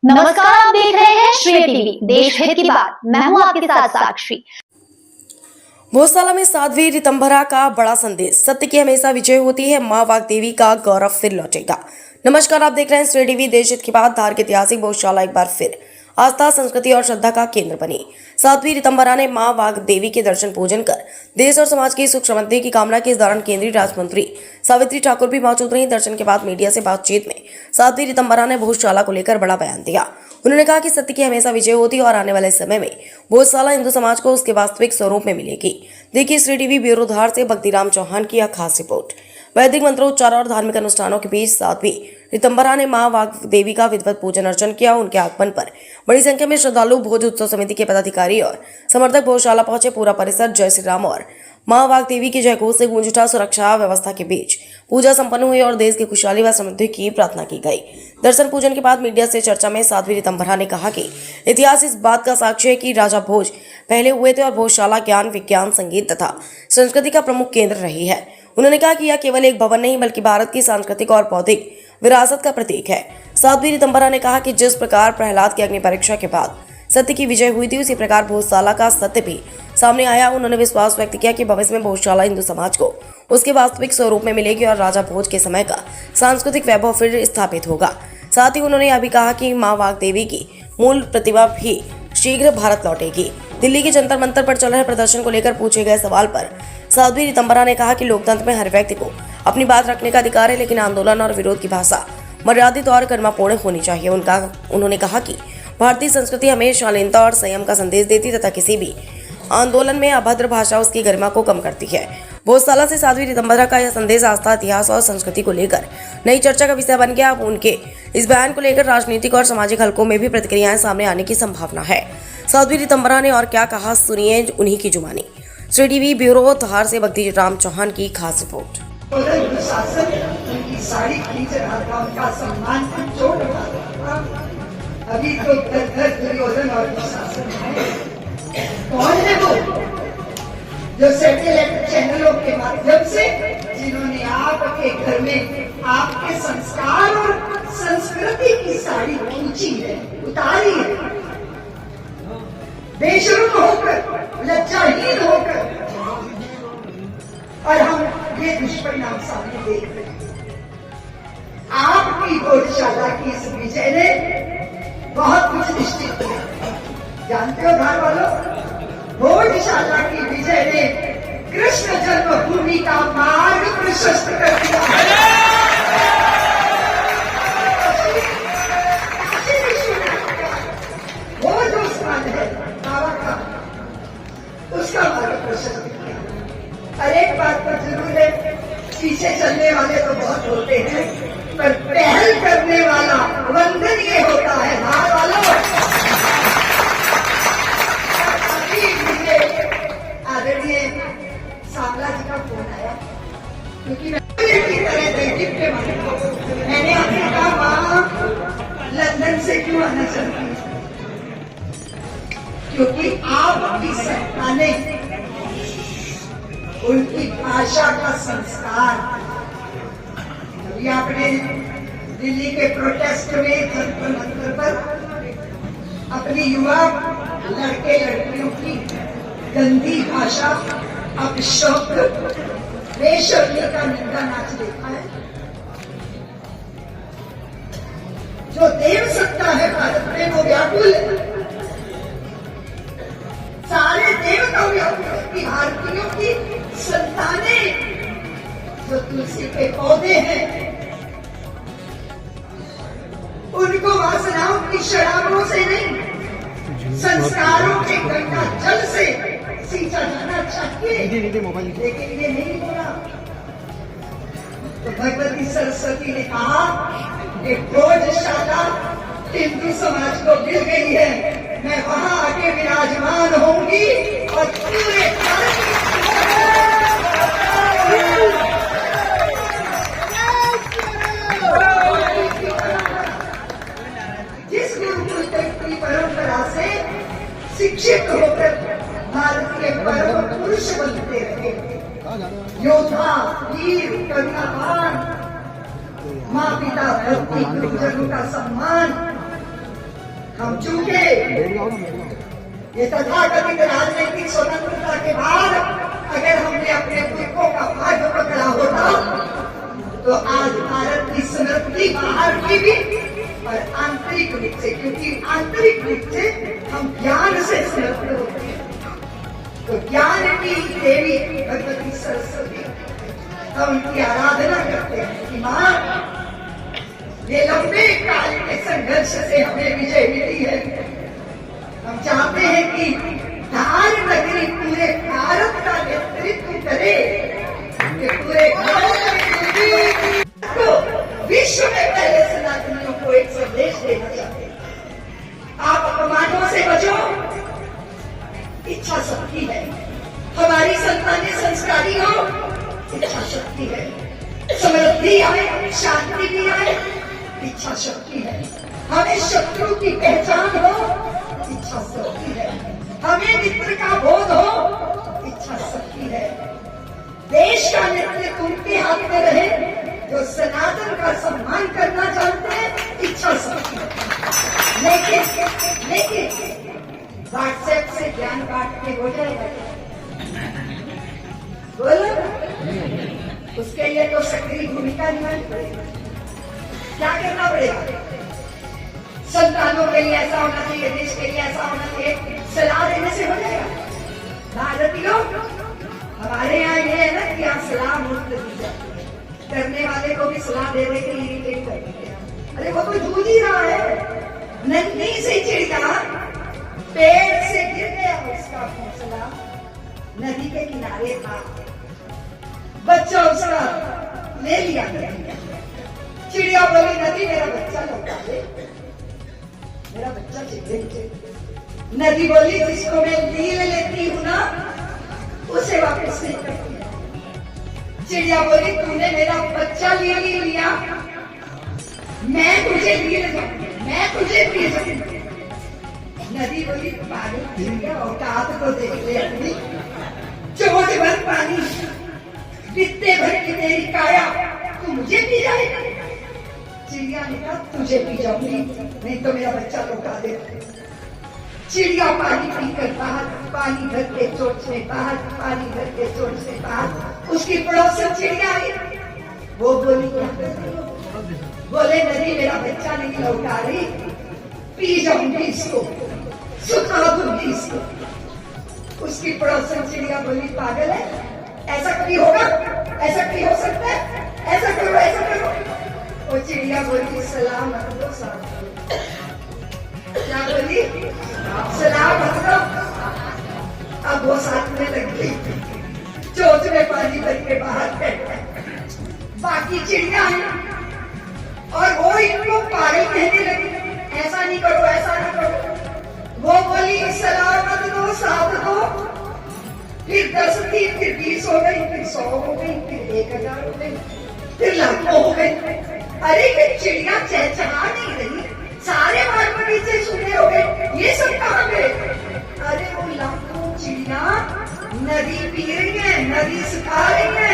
नमस्कार, आप देख रहे हैं श्रेय टीवी, देश हित की बात। मैं हूं आपके साथ साक्षी। भोजशाला में साध्वी ऋतंभरा का बड़ा संदेश, सत्य की हमेशा विजय होती है, मां वाग्देवी का गौरव फिर लौटेगा। नमस्कार, आप देख रहे हैं श्रेय टीवी, देश हित की बात। धार की ऐतिहासिक भोजशाला एक बार फिर आस्था, संस्कृति और श्रद्धा का केंद्र बनी। साध्वी ऋतंभरा ने मां वाग्देवी के दर्शन पूजन कर देश और समाज की सुख समृद्धि की कामना की। इस दौरान केंद्रीय राज्य मंत्री सावित्री ठाकुर भी मौजूद रही। दर्शन के बाद मीडिया से बातचीत में साध्वी ऋतंभरा ने भोजशाला को लेकर बड़ा बयान दिया। उन्होंने कहा कि सत्य की हमेशा विजय होती है और आने वाले समय में भोजशाला हिंदू समाज को उसके वास्तविक स्वरूप में मिलेगी। देखिए श्री टीवी ब्यूरो धार से भक्तिराम चौहान की यह खास रिपोर्ट। वैदिक मंत्रोच्चार और धार्मिक अनुष्ठानों के बीच साध्वी ऋतंभरा ने मां वाग्देवी का विधिवत पूजन अर्चन किया। उनके आगमन पर बड़ी संख्या में श्रद्धालु, भोज उत्सव समिति के पदाधिकारी और समर्थक भोजशाला पहुंचे। पूरा परिसर जय श्री राम और मां वाग्देवी के जयघोष से गूंज उठा। सुरक्षा व्यवस्था के बीच पूजा संपन्न हुई और देश की खुशहाली व समृद्धि की प्रार्थना की गई। दर्शन पूजन के बाद मीडिया से चर्चा में साध्वी ऋतंभरा ने कहा कि इतिहास इस बात का साक्ष्य है कि राजा भोज पहले हुए थे और भोजशाला ज्ञान, विज्ञान, संगीत तथा संस्कृति का प्रमुख केंद्र रही है। उन्होंने कहा कि यह केवल एक भवन नहीं बल्कि भारत की सांस्कृतिक और बौद्धिक विरासत का प्रतीक है। साध्वी ऋतंभरा ने कहा कि जिस प्रकार प्रहलाद की अग्नि परीक्षा के बाद सत्य की विजय हुई थी, उसी प्रकार भोजशाला का सत्य भी सामने आया। उन्होंने विश्वास व्यक्त किया कि भविष्य में भोजशाला हिंदू समाज को उसके वास्तविक स्वरूप में मिलेगी और राजा भोज के समय का सांस्कृतिक वैभव फिर स्थापित होगा। साथ ही उन्होंने यह भी कहा कि मां वाग्देवी की मूल प्रतिभा भी शीघ्र भारत लौटेगी। दिल्ली के जंतर मंतर पर चल रहे प्रदर्शन को लेकर पूछे गए सवाल पर साध्वी ऋतंभरा ने कहा कि लोकतंत्र में हर व्यक्ति को अपनी बात रखने का अधिकार है, लेकिन आंदोलन और विरोध की भाषा मर्यादित और करुणापूर्ण होनी चाहिए। उन्होंने कहा कि भारतीय संस्कृति हमें शालीनता और संयम का संदेश देती तथा किसी भी आंदोलन में अभद्र भाषा उसकी गरिमा को कम करती है। भोजशाला से साध्वी ऋतंभरा का यह संदेश आस्था, इतिहास और संस्कृति को लेकर नई चर्चा का विषय बन गया। अब उनके इस बयान को लेकर राजनीतिक और सामाजिक हलकों में भी प्रतिक्रियाएं सामने आने की संभावना है। साध्वी ऋतंभरा ने और क्या कहा, सुनिए उन्हीं की जुबानी। श्री टीवी ब्यूरो धार से भक्तिराम चौहान की खास रिपोर्ट। अभी तो घर दुर्योधन और प्रशासन है। कौन है वो जो सैटेलाइट चैनलों के माध्यम से जिन्होंने आपके घर में आपके संस्कार और संस्कृति की साड़ी खींची है, उतारी है, बेशर्म होकर, लज्जाहीन होकर, और हम ये दुष्परिणाम सामने देख रहे हैं। आपकी भोजशाला की इस विजय ने बहुत कुछ निश्चित किया। जानते हो धार वालों, भोजशाला की विजय ने कृष्ण जन्मभूमि का मार्ग प्रशस्त कर दिया। वो जो स्थान है बाबा का, उसका मार्ग प्रशस्त किया। और एक बात पर जरूर है, पीछे चलने वाले तो बहुत होते हैं, पर पहल करने वाला वंदनीय होता है। धार वालों, आदरणीय सांवला जी का फोन आया, क्योंकि मैंने आपने कहा मां लंदन से क्यों आना चाहती है, क्योंकि आपकी सत्ता ने उनकी भाषा का संस्कार, अभी आपने दिल्ली के प्रोटेस्ट में जंतर मंतर पर अपनी युवा लड़के लड़कियों की गंदी भाषा, अपशब्द, बेशर्मी का निंदा नाच देखा है। जो देव सत्ता है भारत में वो व्याकुल है, सारे देवताओं व्याकुल। भारतीयों की संतानें जो तुलसी के पौधे हैं, उनको वासनाओं की शराबों से नहीं, संस्कारों के गंगा जल से सींचा जाना चाहिए, लेकिन ये नहीं बोला। तो भगवती सरस्वती ने कहा कि भोजशाला हिंदू समाज को मिल गई है, मैं वहां आके विराजमान होंगी और पूरे जिस गुरुकुल की परंपरा से शिक्षित होकर भारतीय परम पुरुष बनते रहे, योद्धा, वीर, करुणावान, माँ पिता, भक्ति, गुरुजनों का सम्मान, हम चूके ये तथाकथित राजनीतिक स्वतंत्रता के बाद अगर हमने अपने पुरखों का भाग्य पकड़ा होता तो आज भारत की समृद्धि बाहर की भी और आंतरिक रूप से, क्योंकि आंतरिक रूप से हम ज्ञान से समृद्ध होते हैं। तो ज्ञान की देवी भगवती सरस्वती, हम उनकी आराधना करते हैं कि माँ ये लंबे काल के संघर्ष से हमें विजय मिली है। हम चाहते हैं कि धार नगरी पूरे भारत का नेतृत्व करे, कि पूरे भारत को विश्व में पहले सनातनियों को एक संदेश देना चाहते हैं। आप अपमानों से बचो, इच्छा शक्ति है। हमारी संतानें संस्कारी हो, इच्छा शक्ति है। समृद्धि आए, शांति भी आए, इच्छा शक्ति है। हमें शत्रु की पहचान हो, इच्छा शक्ति है। हमें मित्र का बोध हो, इच्छा शक्ति है। देश का नेतृत्व उनके हाथ में रहे जो सनातन का सम्मान करना चाहते हैं, इच्छा शक्ति है। लेकिन व्हाट्सएप से ज्ञान बांट के हो जाएगा, बोलो उसके लिए तो सक्रिय भूमिका निभानी पड़ेगी। क्या करना पड़ेगा? संतानों के लिए ऐसा होना चाहिए, देश के लिए ऐसा होना चाहिए, सलाह देने से हो जाएगा। भारतीयों, हमारे यहाँ ये है ना कि यहाँ सलाह मुफ्त दी जाती है। करने वाले को भी सलाह दे दे के इरिटेट कर देते हैं। अरे वो तो जूझ ही रहा है। नन्ही से चिड़िया पेड़ से गिर गया, उसका घोंसला नदी के किनारे था। बच्चा उसका ले लिया गया। चिड़िया बोली, नदी मेरा बच्चा लौटा दे, मेरा बच्चा चाहिए। नदी बोली, जिसको मैं लील लेती हूँ ना, उसे वापस नहीं करती। चिड़िया बोली, तूने मेरा बच्चा ले लिया, मैं तुझे लील जाऊंगी, मैं तुझे ले जाऊंगी। नदी बोली, पागल चिड़िया, औकात को देख ले अपनी। चोट भर पानी, बित्ते भर की तेरी काया, तू मुझे पी जाएगा। चिड़िया ने कहा, तुझे पी जाऊंगी, नहीं तो मेरा बच्चा लौटा दे। चिड़िया पानी पीकर बाहर, पानी भर के चोट से बाहर, पानी भर के चोट से बाहर। उसकी पड़ोसन चिड़िया आई, वो बोली, क्या कर रही हो? बोले, नदी मेरा बच्चा नहीं लौटा रही, पी जाऊंगी इसको, सुखा दूंगी इसको। उसकी पड़ोसन चिड़िया बोली, पागल है, ऐसा कभी होगा? ऐसा कभी हो सकता है? ऐसा करो, ऐसा करो। वो चिड़िया बोली, सलाम मत दो साथ। क्या बोली? सलाम मत दो। अब वो साथ में लग गई, चोट में पानी भर के बाहर बैठ। बाकी चिड़िया है और वो इनको पागल कहने लगी, ऐसा नहीं करो, ऐसा नहीं करो। वो बोली, सलाम मत दो, साथ दो। फिर 10 थी, फिर 20 हो गई, फिर 100 हो गई, फिर 1000 हो गई, फिर लाखों हो गई। अरे फिर चिड़िया चहचहा नहीं रही, सारे बाग बगीचे सूखे हो गए, ये सब कहाँ गए? अरे वो लाखों चिड़िया नदी पी रही है, नदी सुखा रही है,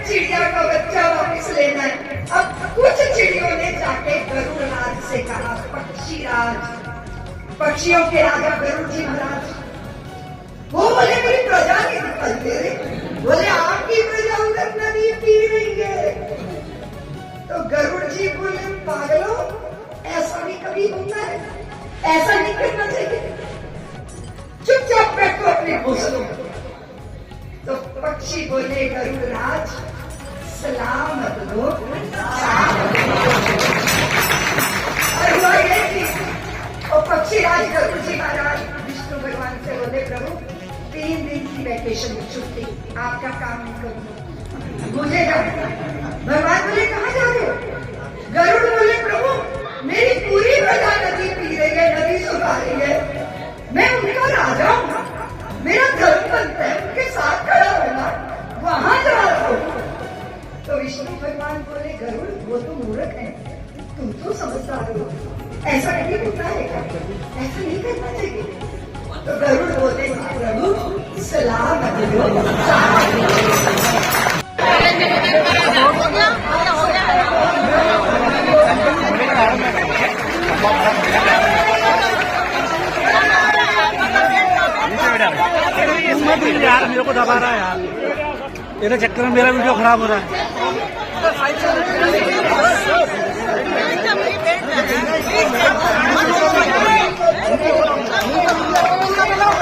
चिड़िया का बच्चा वापस लेना है। अब कुछ चिड़ियों ने जाके गरुड़ राज से कहा, पक्षी राज, पक्षियों के राजा गरुड़ जी महाराज। वो बोले, मेरी प्रजा नहीं दिखाई दे रही। बोले, आपकी प्रजा उधर नदी पी रही है। तो गरुड़ जी बोले, पागलों, ऐसा नहीं कभी होता है, ऐसा नहीं करना चाहिए, चुपचाप बैठो अपने घोंसलों में। तो पक्षी बोले, गरुड़ राज, सलामत दो। और हुआ ये कि और पक्षी राज गरुड़ जी महाराज विष्णु भगवान से बोले, प्रभु 3 दिन की वैकेशन में छुट्टी, आपका काम नहीं करूंगा, मुझे जाना। भगवान बोले, कहाँ जा रहे हो? गरुड़ बोले, प्रभु मेरी पूरी प्रजा नदी पी रही है, नदी सुखा रही है, मैं उनका राजा हूँ, मेरा धर्म बनता है उनके साथ खड़ा होना, वहां जा रहा हूँ। तो विष्णु भगवान बोले, गरुड़ वो तो मूर्ख है, तुम तो समझदार हो, ऐसा नहीं होता है, ऐसा नहीं करना चाहिए। तो गरुड़ बोले, प्रभु सलामत हो। मेरे को दबा रहा है यार, तेरे चक्कर में मेरा वीडियो खराब हो रहा है।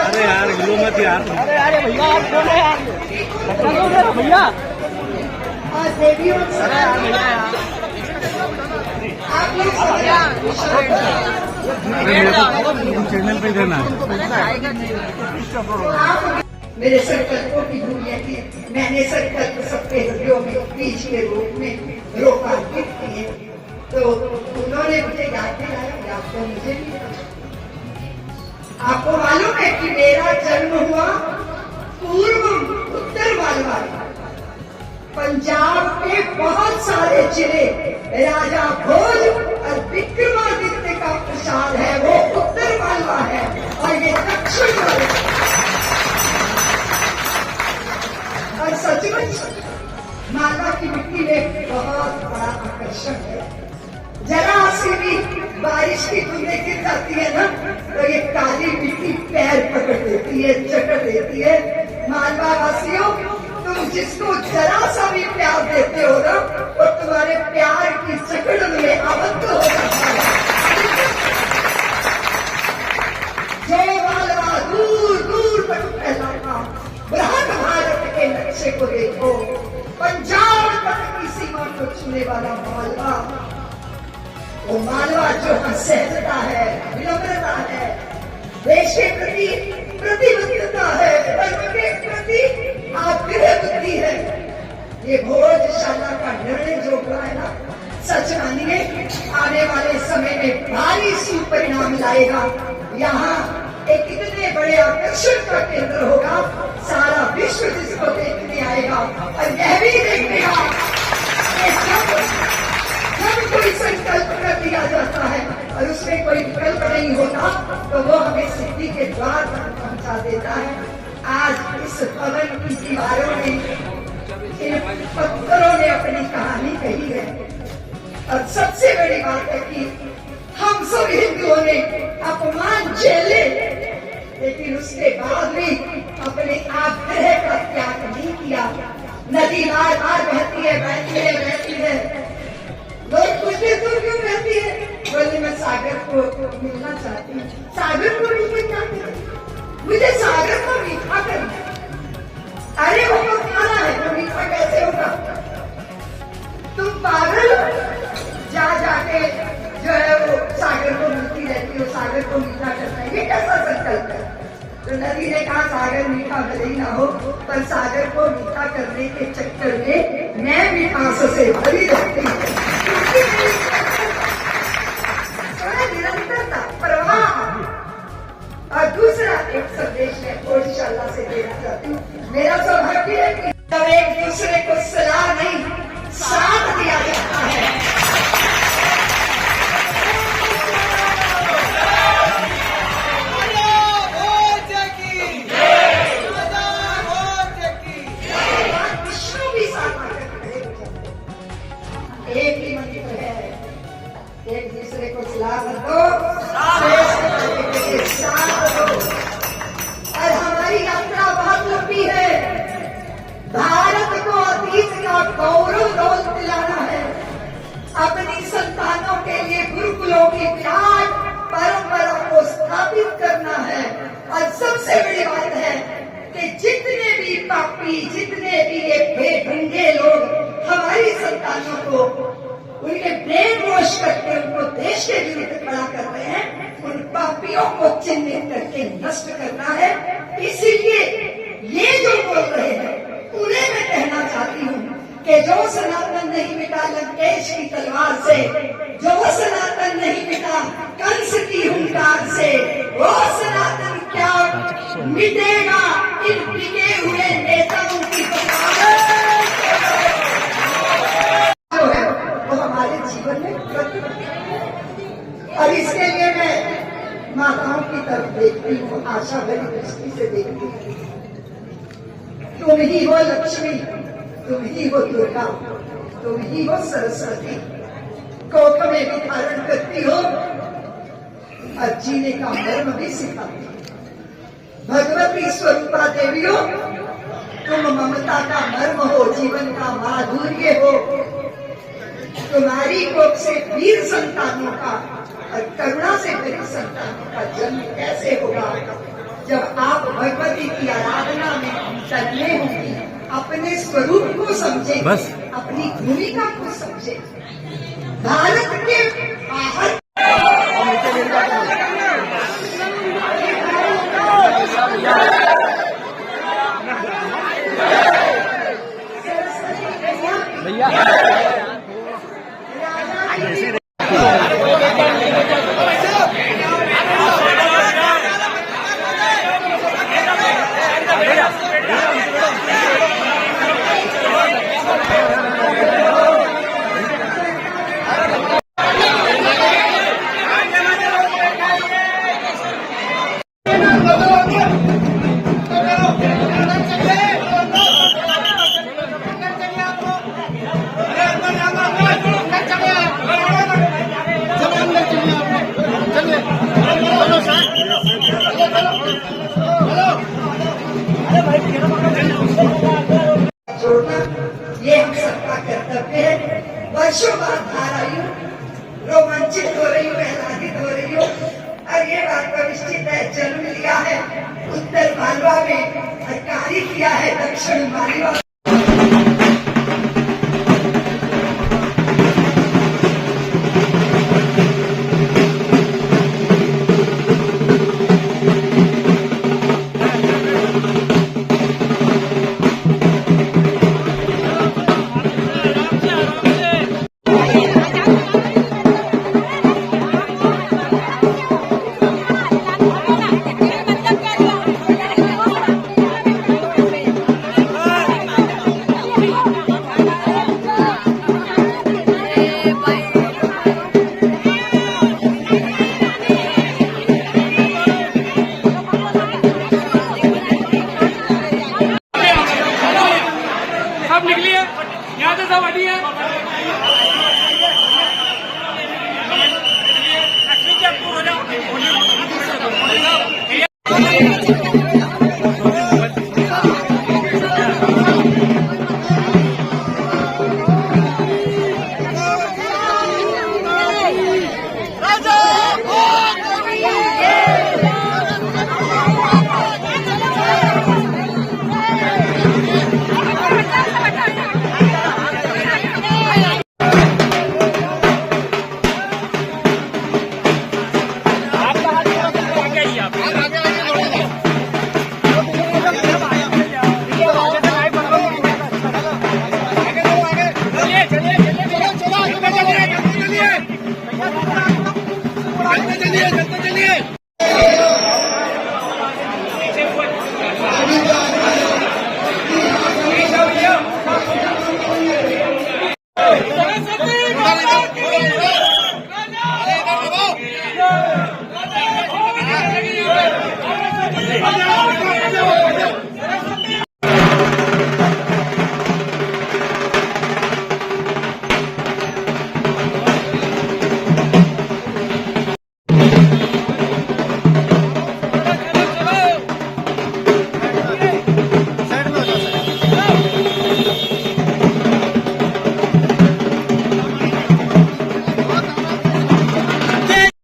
अरे यार हिलो मत यार। अरे भैया आप कौन है यार, भैया और देवियों आप लोग चैनल पे देना आप मेरे संकल्पों की दुनिया की मैंने संकल्प सबके हृदयों में बीज के रूप में रोपांकित किए, तो उन्होंने मुझे याद दिलाया, याद तो मुझे भी था। आपको मालूम है कि मेरा जन्म हुआ पूर्व उत्तर मालवा, पंजाब के बहुत सारे जिले राजा भोज और विक्रमादित्य का प्रसाद है, वो उत्तर मालवा है और ये दक्षिण मालवा। और सचमुच मालवा की मिट्टी में बहुत बड़ा आकर्षण है। जरा सी भी बारिश की बूंदें गिर जाती है ना, तो ये काली मिट्टी पैर पकड़ देती है, जकड़ देती है। मालवा वासियों, तुम जिसको जरा सा भी प्यार देते हो ना, वो तुम्हारे प्यार की जकड़ में आबद्ध हो जाता है। जो मालवा दूर दूर तक फैलाता, बृहद भारत के नक्शे को देखो, पंजाब तक की सीमा को छूने वाला मालवा, वो मालवा जो सहजता है, विनम्रता है, देश के प्रति प्रतिबद्धता है, धर्म के प्रति आग्रह बुद्धि है। ये भोजशाला का निर्णय जो हुआ है ना, सच मानिए आने वाले समय में भारी सुपरिणाम लाएगा। यहाँ एक इतने बड़े आकर्षण का केंद्र होगा, सारा विश्व जिसको देखने आएगा। और यह भी देखेगा जब कोई संकल्प कर दिया जाता है और उसमें कोई विकल्प नहीं होता, तो वो हमें सिद्धि के द्वार तक पहुंचा देता है। आज इस भवन की दीवारों में इन पत्थरों ने अपनी कहानी कही है। और सबसे बड़ी बात है कि हम सब हिंदुओं ने अपमान झेले, लेकिन उसके बाद भी अपने आग्रह का त्याग नहीं किया। नदी बार बार बहती है, बहती है, बहती है। लोग पूछते दूर क्यों बहती है? बोले मैं सागर को मिलना चाहती हूँ। सागर को मिलना चाहती हूँ, मुझे सागर को मीठा करना है। अरे वो तो खाना है, तो मीठा कैसे होगा? तुम पागल जा जाके जो है वो सागर को मिलती रहती हो, सागर को मीठा करना है, ये कैसा संकल्प है? तो नदी ने कहा सागर मीठा भले ही ना हो, पर सागर को मीठा करने के चक्कर में मैं मिठास से भरी रहती हूँ। निरंतरता, प्रवाह। और दूसरा एक संदेश मैं भोजशाला से देना चाहती हूँ। मेरा सौभाग्य है कि जब एक दूसरे को सलाह नहीं, साथ दिया जाता है। एक ही मंत्र है, एक दूसरे को सलाह दो, साथ दो। और हमारी यात्रा बहुत लंबी है। भारत को अतीत का गौरव दौलत दिलाना है, अपनी संतानों के लिए गुरुकुलों की विराट परंपरा को स्थापित करना है। और सबसे बड़ी बात है कि जितने भी पापी, जितने भी ये बेढंगे लोग हमारी संतानों को उनके ब्रेन वॉश करके उनको देश के विरुद्ध खड़ा कर रहे हैं, उन पापियों को चिन्हित करके नष्ट करना है। इसीलिए ये जो बोल रहे हैं उन्हें मैं कहना चाहती हूँ कि जो सनातन नहीं मिटा लंकेश की तलवार से, जो सनातन नहीं मिटा कंस की हुंकार से, वो सनातन क्या मिटेगा इन बिके हुए नेताओं की जो है वो हमारे जीवन में प्रतिबद्ध है। और इसके लिए मैं माताओं की तरफ देखती हूँ, आशा भरी दृष्टि से देखती हूँ। तुम ही हो लक्ष्मी, तुम ही हो दुर्गा, तुम ही हो सरस्वती, कोख में भी धारण करती हो और जीने का मर्म भी सिखाती हो। भगवती स्वरूपा देवी हो, तुम ममता का मर्म हो, जीवन का माधुर्य हो। तुम्हारी कोख से वीर संतानों का और करुणा से भरी संतानों का जन्म कैसे होगा जब आप भगवती की आराधना में तन्मय होंगी। अपने स्वरूप को समझे, अपनी भूमिका को समझे। भारत के बाहर छोड़ना ये हम सबका कर्तव्य है। वर्षों बाद धारायु रोमांचित हो रही हूँ, आह्लादित हो रही हूँ और ये बात का निश्चित है जन्म लिया है उत्तर मालवा में और कार्य किया है दक्षिण मालवा। सब निकलिए यहाँ से सब हटिए।